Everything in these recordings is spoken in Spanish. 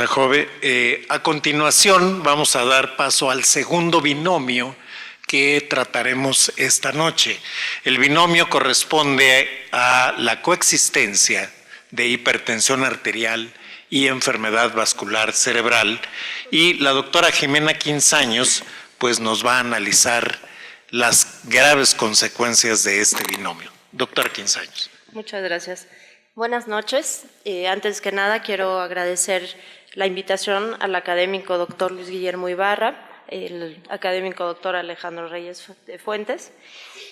Jove, a continuación vamos a dar paso al segundo binomio que trataremos esta noche. El binomio corresponde a la coexistencia de hipertensión arterial y enfermedad vascular cerebral, y la doctora Jimena Quinzaños pues nos va a analizar las graves consecuencias de este binomio. Doctora Quinzaños. Muchas gracias. Buenas noches. Antes que nada quiero agradecer la invitación al académico doctor Luis Guillermo Ibarra, el académico doctor Alejandro Reyes Fuentes.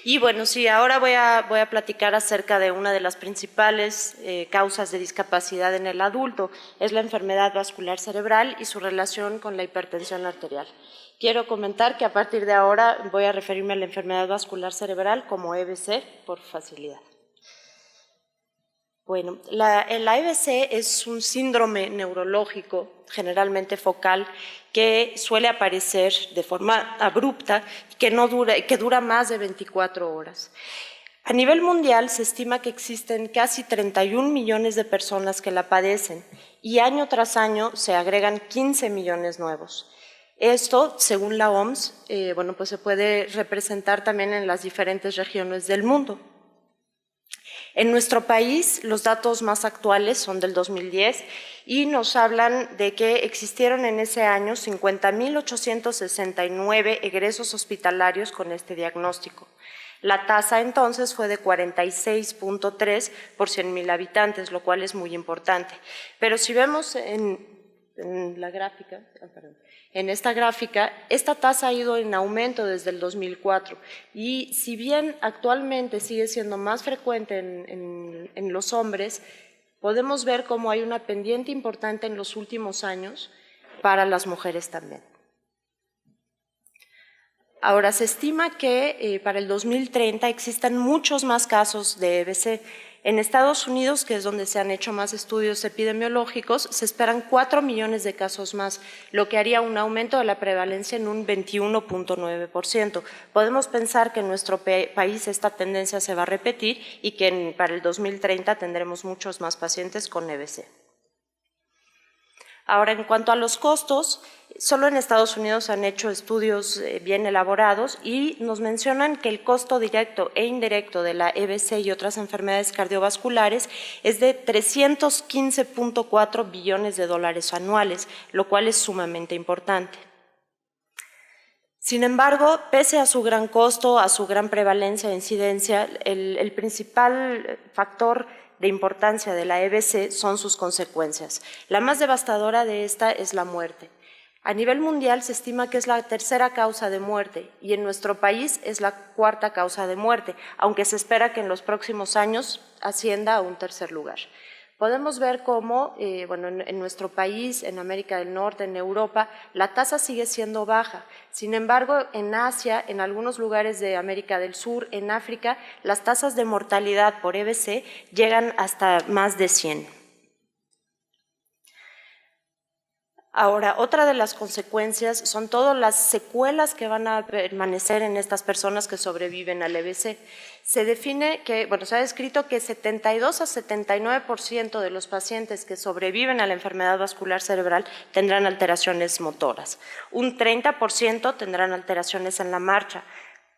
Y bueno, sí, ahora voy a platicar acerca de una de las principales causas de discapacidad en el adulto, es la enfermedad vascular cerebral y su relación con la hipertensión arterial. Quiero comentar que a partir de ahora voy a referirme a la enfermedad vascular cerebral como EBC por facilidad. Bueno, el EBC es un síndrome neurológico, generalmente focal, que suele aparecer de forma abrupta y que dura más de 24 horas. A nivel mundial se estima que existen casi 31 millones de personas que la padecen y año tras año se agregan 15 millones nuevos. Esto, según la OMS, pues se puede representar también en las diferentes regiones del mundo. En nuestro país, los datos más actuales son del 2010 y nos hablan de que existieron en ese año 50.869 egresos hospitalarios con este diagnóstico. La tasa entonces fue de 46.3 por 100.000 habitantes, lo cual es muy importante. Pero si vemos en la gráfica, en esta gráfica, esta tasa ha ido en aumento desde el 2004 y si bien actualmente sigue siendo más frecuente en los hombres, podemos ver cómo hay una pendiente importante en los últimos años para las mujeres también. Ahora, se estima que para el 2030 existan muchos más casos de EBC. En Estados Unidos, que es donde se han hecho más estudios epidemiológicos, se esperan 4 millones de casos más, lo que haría un aumento de la prevalencia en un 21.9%. Podemos pensar que en nuestro país esta tendencia se va a repetir y que para el 2030 tendremos muchos más pacientes con EBC. Ahora, en cuanto a los costos, solo en Estados Unidos se han hecho estudios bien elaborados y nos mencionan que el costo directo e indirecto de la EBC y otras enfermedades cardiovasculares es de 315.4 billones de dólares anuales, lo cual es sumamente importante. Sin embargo, pese a su gran costo, a su gran prevalencia e incidencia, el principal factor de importancia de la EBC son sus consecuencias. La más devastadora de esta es la muerte. A nivel mundial se estima que es la tercera causa de muerte y en nuestro país es la cuarta causa de muerte, aunque se espera que en los próximos años ascienda a un tercer lugar. Podemos ver cómo, en nuestro país, en América del Norte, en Europa, la tasa sigue siendo baja. Sin embargo, en Asia, en algunos lugares de América del Sur, en África, las tasas de mortalidad por EBC llegan hasta más de 100. Ahora, otra de las consecuencias son todas las secuelas que van a permanecer en estas personas que sobreviven al EBC. Se define que, se ha descrito que 72 a 79% de los pacientes que sobreviven a la enfermedad vascular cerebral tendrán alteraciones motoras. Un 30% tendrán alteraciones en la marcha.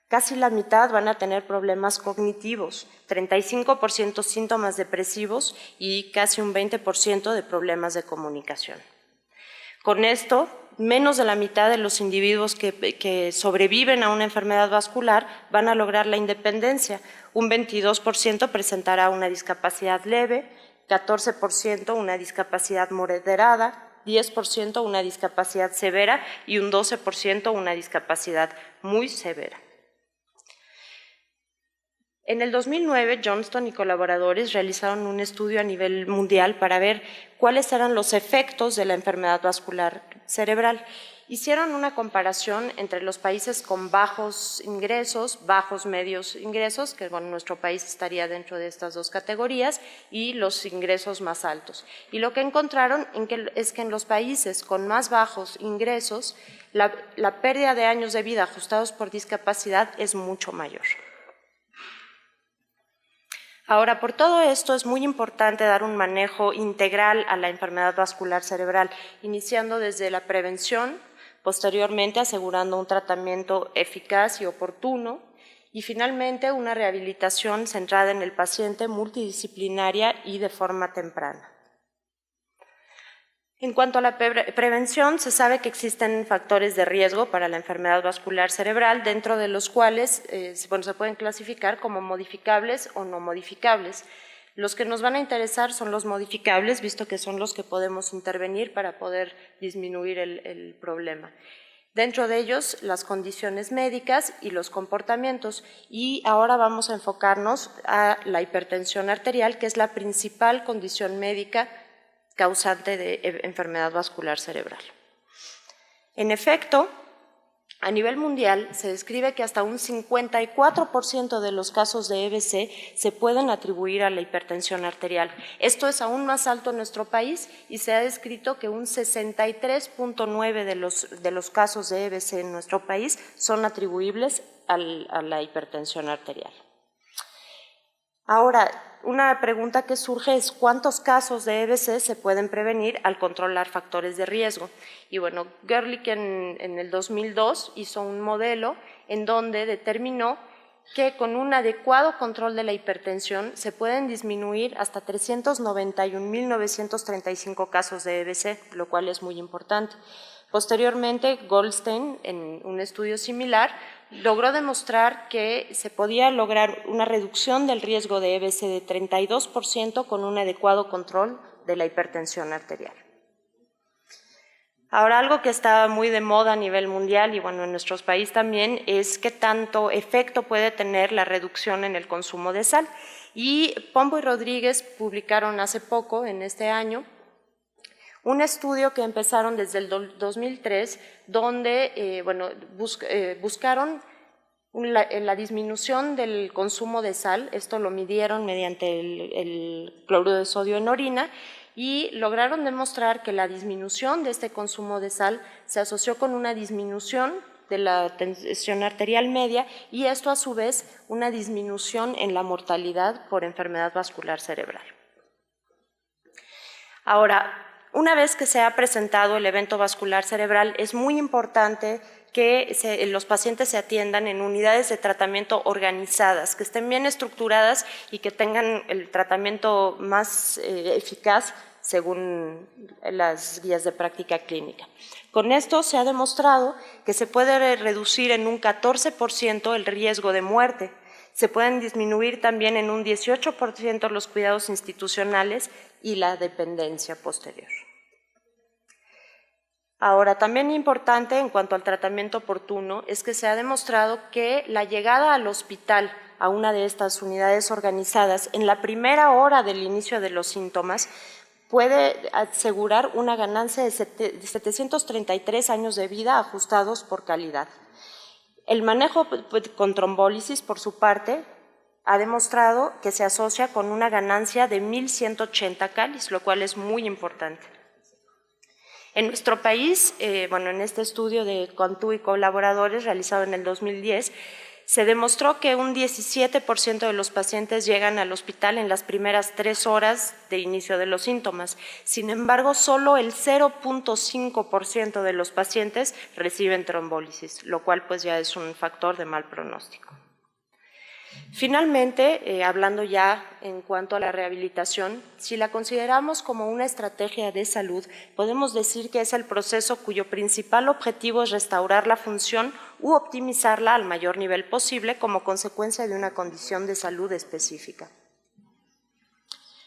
Casi la mitad van a tener problemas cognitivos, 35% síntomas depresivos y casi un 20% de problemas de comunicación. Con esto, menos de la mitad de los individuos que sobreviven a una enfermedad vascular van a lograr la independencia. Un 22% presentará una discapacidad leve, 14% una discapacidad moderada, 10% una discapacidad severa y un 12% una discapacidad muy severa. En el 2009, Johnston y colaboradores realizaron un estudio a nivel mundial para ver cuáles eran los efectos de la enfermedad vascular cerebral. Hicieron una comparación entre los países con bajos ingresos, bajos medios ingresos, que nuestro país estaría dentro de estas dos categorías, y los ingresos más altos. Y lo que encontraron es que en los países con más bajos ingresos, la pérdida de años de vida ajustados por discapacidad es mucho mayor. Ahora, por todo esto es muy importante dar un manejo integral a la enfermedad vascular cerebral, iniciando desde la prevención, posteriormente asegurando un tratamiento eficaz y oportuno, y finalmente una rehabilitación centrada en el paciente, multidisciplinaria y de forma temprana. En cuanto a la prevención, se sabe que existen factores de riesgo para la enfermedad vascular cerebral, dentro de los cuales se pueden clasificar como modificables o no modificables. Los que nos van a interesar son los modificables, visto que son los que podemos intervenir para poder disminuir el problema. Dentro de ellos, las condiciones médicas y los comportamientos. Y ahora vamos a enfocarnos a la hipertensión arterial, que es la principal condición médica causante de enfermedad vascular cerebral. En efecto, a nivel mundial se describe que hasta un 54% de los casos de EBC se pueden atribuir a la hipertensión arterial. Esto es aún más alto en nuestro país y se ha descrito que un 63.9% de los casos de EBC en nuestro país son atribuibles a la hipertensión arterial. Ahora, una pregunta que surge es ¿cuántos casos de EBC se pueden prevenir al controlar factores de riesgo? Y bueno, Gerlich en el 2002 hizo un modelo en donde determinó que con un adecuado control de la hipertensión se pueden disminuir hasta 391.935 casos de EBC, lo cual es muy importante. Posteriormente, Goldstein, en un estudio similar, logró demostrar que se podía lograr una reducción del riesgo de EBC de 32% con un adecuado control de la hipertensión arterial. Ahora, algo que está muy de moda a nivel mundial y bueno, en nuestro país también es qué tanto efecto puede tener la reducción en el consumo de sal. Y Pombo y Rodríguez publicaron hace poco, en este año, un estudio que empezaron desde el 2003, donde buscaron la disminución del consumo de sal. Esto lo midieron mediante el cloruro de sodio en orina y lograron demostrar que la disminución de este consumo de sal se asoció con una disminución de la tensión arterial media y esto a su vez una disminución en la mortalidad por enfermedad vascular cerebral. Ahora, una vez que se ha presentado el evento vascular cerebral, es muy importante que los pacientes se atiendan en unidades de tratamiento organizadas, que estén bien estructuradas y que tengan el tratamiento más eficaz según las guías de práctica clínica. Con esto se ha demostrado que se puede reducir en un 14% el riesgo de muerte. Se pueden disminuir también en un 18% los cuidados institucionales y la dependencia posterior. Ahora, también importante en cuanto al tratamiento oportuno es que se ha demostrado que la llegada al hospital a una de estas unidades organizadas en la primera hora del inicio de los síntomas puede asegurar una ganancia de 733 años de vida ajustados por calidad. El manejo con trombólisis, por su parte, ha demostrado que se asocia con una ganancia de 1.180 calis, lo cual es muy importante. En nuestro país, en este estudio de Cantú y colaboradores realizado en el 2010, se demostró que un 17% de los pacientes llegan al hospital en las primeras 3 horas de inicio de los síntomas. Sin embargo, solo el 0.5% de los pacientes reciben trombólisis, lo cual pues ya es un factor de mal pronóstico. Finalmente, hablando ya en cuanto a la rehabilitación, si la consideramos como una estrategia de salud, podemos decir que es el proceso cuyo principal objetivo es restaurar la función u optimizarla al mayor nivel posible como consecuencia de una condición de salud específica.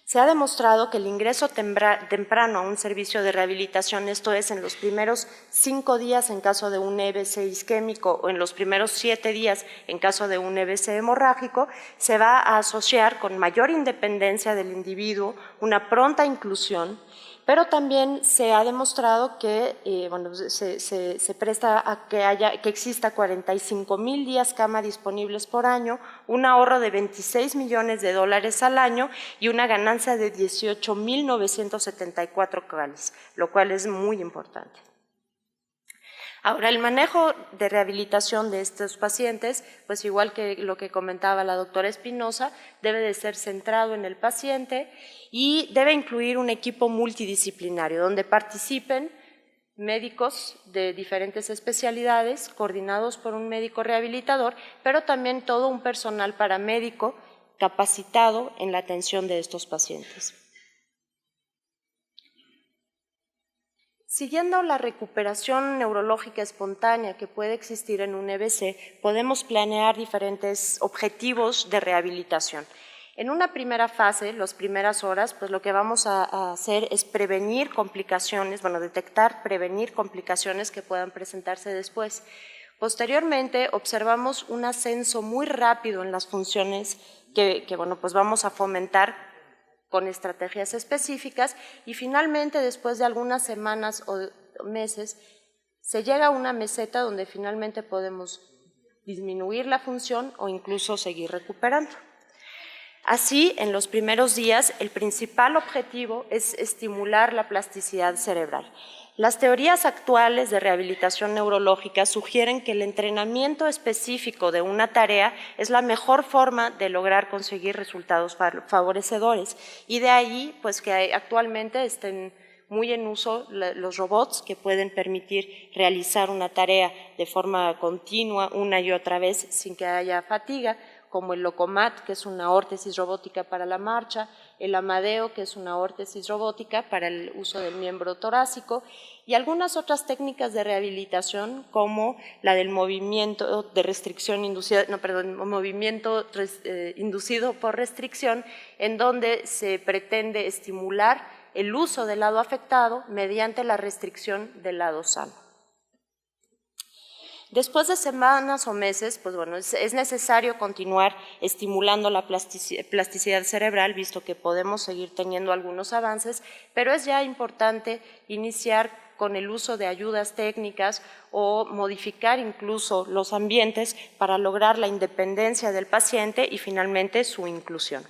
Se ha demostrado que el ingreso temprano a un servicio de rehabilitación, esto es, en los primeros 5 días en caso de un EBC isquémico o en los primeros 7 días en caso de un EBC hemorrágico, se va a asociar con mayor independencia del individuo, una pronta inclusión, pero también se ha demostrado que se presta a que exista 45,000 días cama disponibles por año, un ahorro de $26 millones al año y una ganancia de 18.974 calis, lo cual es muy importante. Ahora, el manejo de rehabilitación de estos pacientes, pues igual que lo que comentaba la doctora Espinosa, debe de ser centrado en el paciente y debe incluir un equipo multidisciplinario donde participen médicos de diferentes especialidades, coordinados por un médico rehabilitador, pero también todo un personal paramédico capacitado en la atención de estos pacientes. Siguiendo la recuperación neurológica espontánea que puede existir en un EBC, podemos planear diferentes objetivos de rehabilitación. En una primera fase, las primeras horas, pues lo que vamos a hacer es prevenir complicaciones, detectar, prevenir complicaciones que puedan presentarse después. Posteriormente, observamos un ascenso muy rápido en las funciones que pues vamos a fomentar con estrategias específicas y finalmente, después de algunas semanas o meses, se llega a una meseta donde finalmente podemos disminuir la función o incluso seguir recuperando. Así, en los primeros días, el principal objetivo es estimular la plasticidad cerebral. Las teorías actuales de rehabilitación neurológica sugieren que el entrenamiento específico de una tarea es la mejor forma de lograr conseguir resultados favorecedores y de ahí pues que actualmente estén muy en uso los robots que pueden permitir realizar una tarea de forma continua una y otra vez sin que haya fatiga, como el Locomat, que es una órtesis robótica para la marcha, el Amadeo, que es una órtesis robótica para el uso del miembro torácico, y algunas otras técnicas de rehabilitación, como la del movimiento de restricción inducida, inducido por restricción, en donde se pretende estimular el uso del lado afectado mediante la restricción del lado sano. Después de semanas o meses, pues es necesario continuar estimulando la plasticidad cerebral, visto que podemos seguir teniendo algunos avances, pero es ya importante iniciar con el uso de ayudas técnicas o modificar incluso los ambientes para lograr la independencia del paciente y finalmente su inclusión.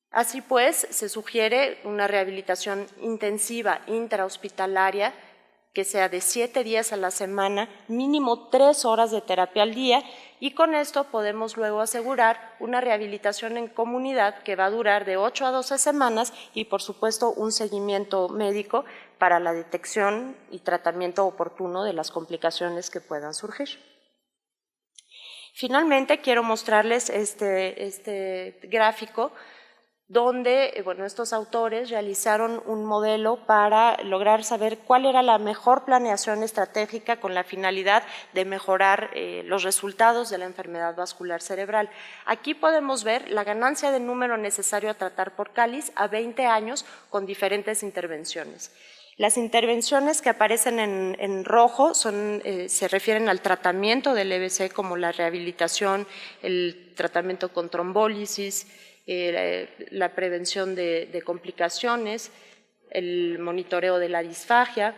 Así pues, se sugiere una rehabilitación intensiva intrahospitalaria que sea de 7 días a la semana, mínimo 3 horas de terapia al día, y con esto podemos luego asegurar una rehabilitación en comunidad que va a durar de 8 a 12 semanas y por supuesto un seguimiento médico para la detección y tratamiento oportuno de las complicaciones que puedan surgir. Finalmente quiero mostrarles este gráfico donde estos autores realizaron un modelo para lograr saber cuál era la mejor planeación estratégica con la finalidad de mejorar los resultados de la enfermedad vascular cerebral. Aquí podemos ver la ganancia de número necesario a tratar por cáliz a 20 años con diferentes intervenciones. Las intervenciones que aparecen en rojo se refieren al tratamiento del EBC, como la rehabilitación, el tratamiento con trombólisis, la prevención de complicaciones, el monitoreo de la disfagia.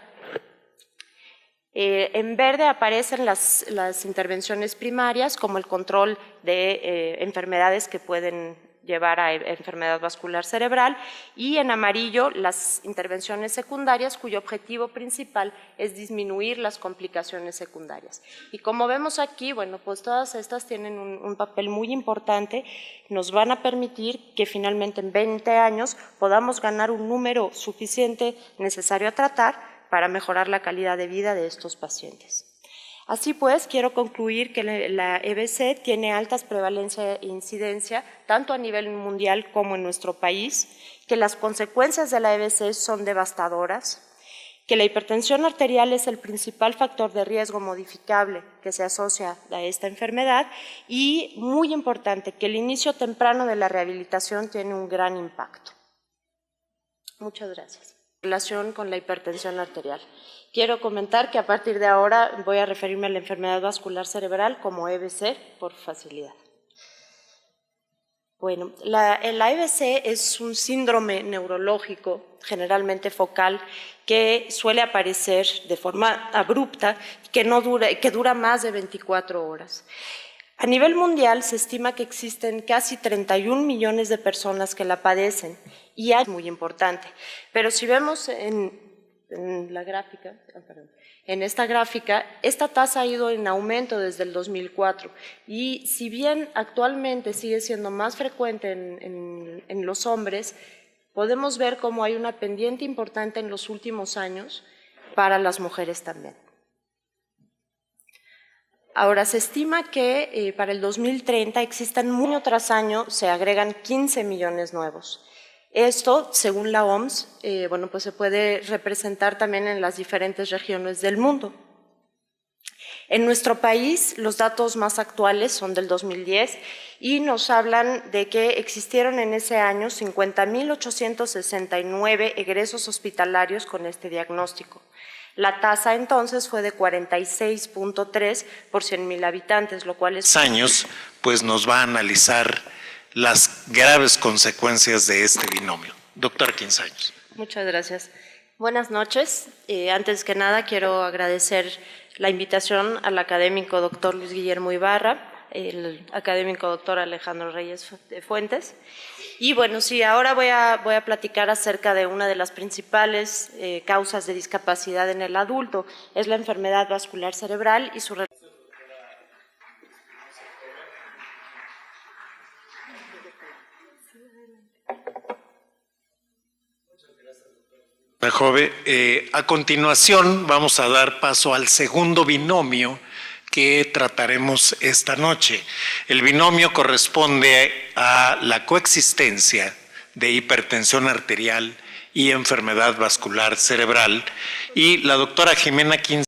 En verde aparecen las intervenciones primarias, como el control de enfermedades que pueden llevar a enfermedad vascular cerebral, y en amarillo las intervenciones secundarias, cuyo objetivo principal es disminuir las complicaciones secundarias. Y como vemos aquí, pues todas estas tienen un papel muy importante, nos van a permitir que finalmente en 20 años podamos ganar un número suficiente necesario a tratar para mejorar la calidad de vida de estos pacientes. Así pues, quiero concluir que la EBC tiene altas prevalencia e incidencia, tanto a nivel mundial como en nuestro país, que las consecuencias de la EBC son devastadoras, que la hipertensión arterial es el principal factor de riesgo modificable que se asocia a esta enfermedad y, muy importante, que el inicio temprano de la rehabilitación tiene un gran impacto. Muchas gracias. En relación con la hipertensión arterial. Quiero comentar que a partir de ahora voy a referirme a la enfermedad vascular cerebral como EBC por facilidad. Bueno, la EBC es un síndrome neurológico, generalmente focal, que suele aparecer de forma abrupta y que dura más de 24 horas. A nivel mundial se estima que existen casi 31 millones de personas que la padecen y es muy importante. Pero si vemos en en la gráfica, en esta gráfica, esta tasa ha ido en aumento desde el 2004 y si bien actualmente sigue siendo más frecuente en los hombres, podemos ver cómo hay una pendiente importante en los últimos años para las mujeres también. Ahora, se estima que para el 2030 existan año tras año, se agregan 15 millones nuevos. Esto, según la OMS, bueno, pues se puede representar también en las diferentes regiones del mundo. En nuestro país, los datos más actuales son del 2010 y nos hablan de que existieron en ese año 50.869 egresos hospitalarios con este diagnóstico. La tasa entonces fue de 46.3 por 100.000 habitantes, lo cual es... Años, pues nos va a analizar las graves consecuencias de este binomio. Doctora Quinzaños. Muchas gracias. Buenas noches. Antes que nada quiero agradecer la invitación al académico doctor Luis Guillermo Ibarra, el académico doctor Alejandro Reyes Fuentes. Y bueno, sí, ahora voy a platicar acerca de una de las principales causas de discapacidad en el adulto, es la enfermedad vascular cerebral y su relación. Joven, a continuación vamos a dar paso al segundo binomio que trataremos esta noche. El binomio corresponde a la coexistencia de hipertensión arterial y enfermedad vascular cerebral y la doctora Jimena Quinzaños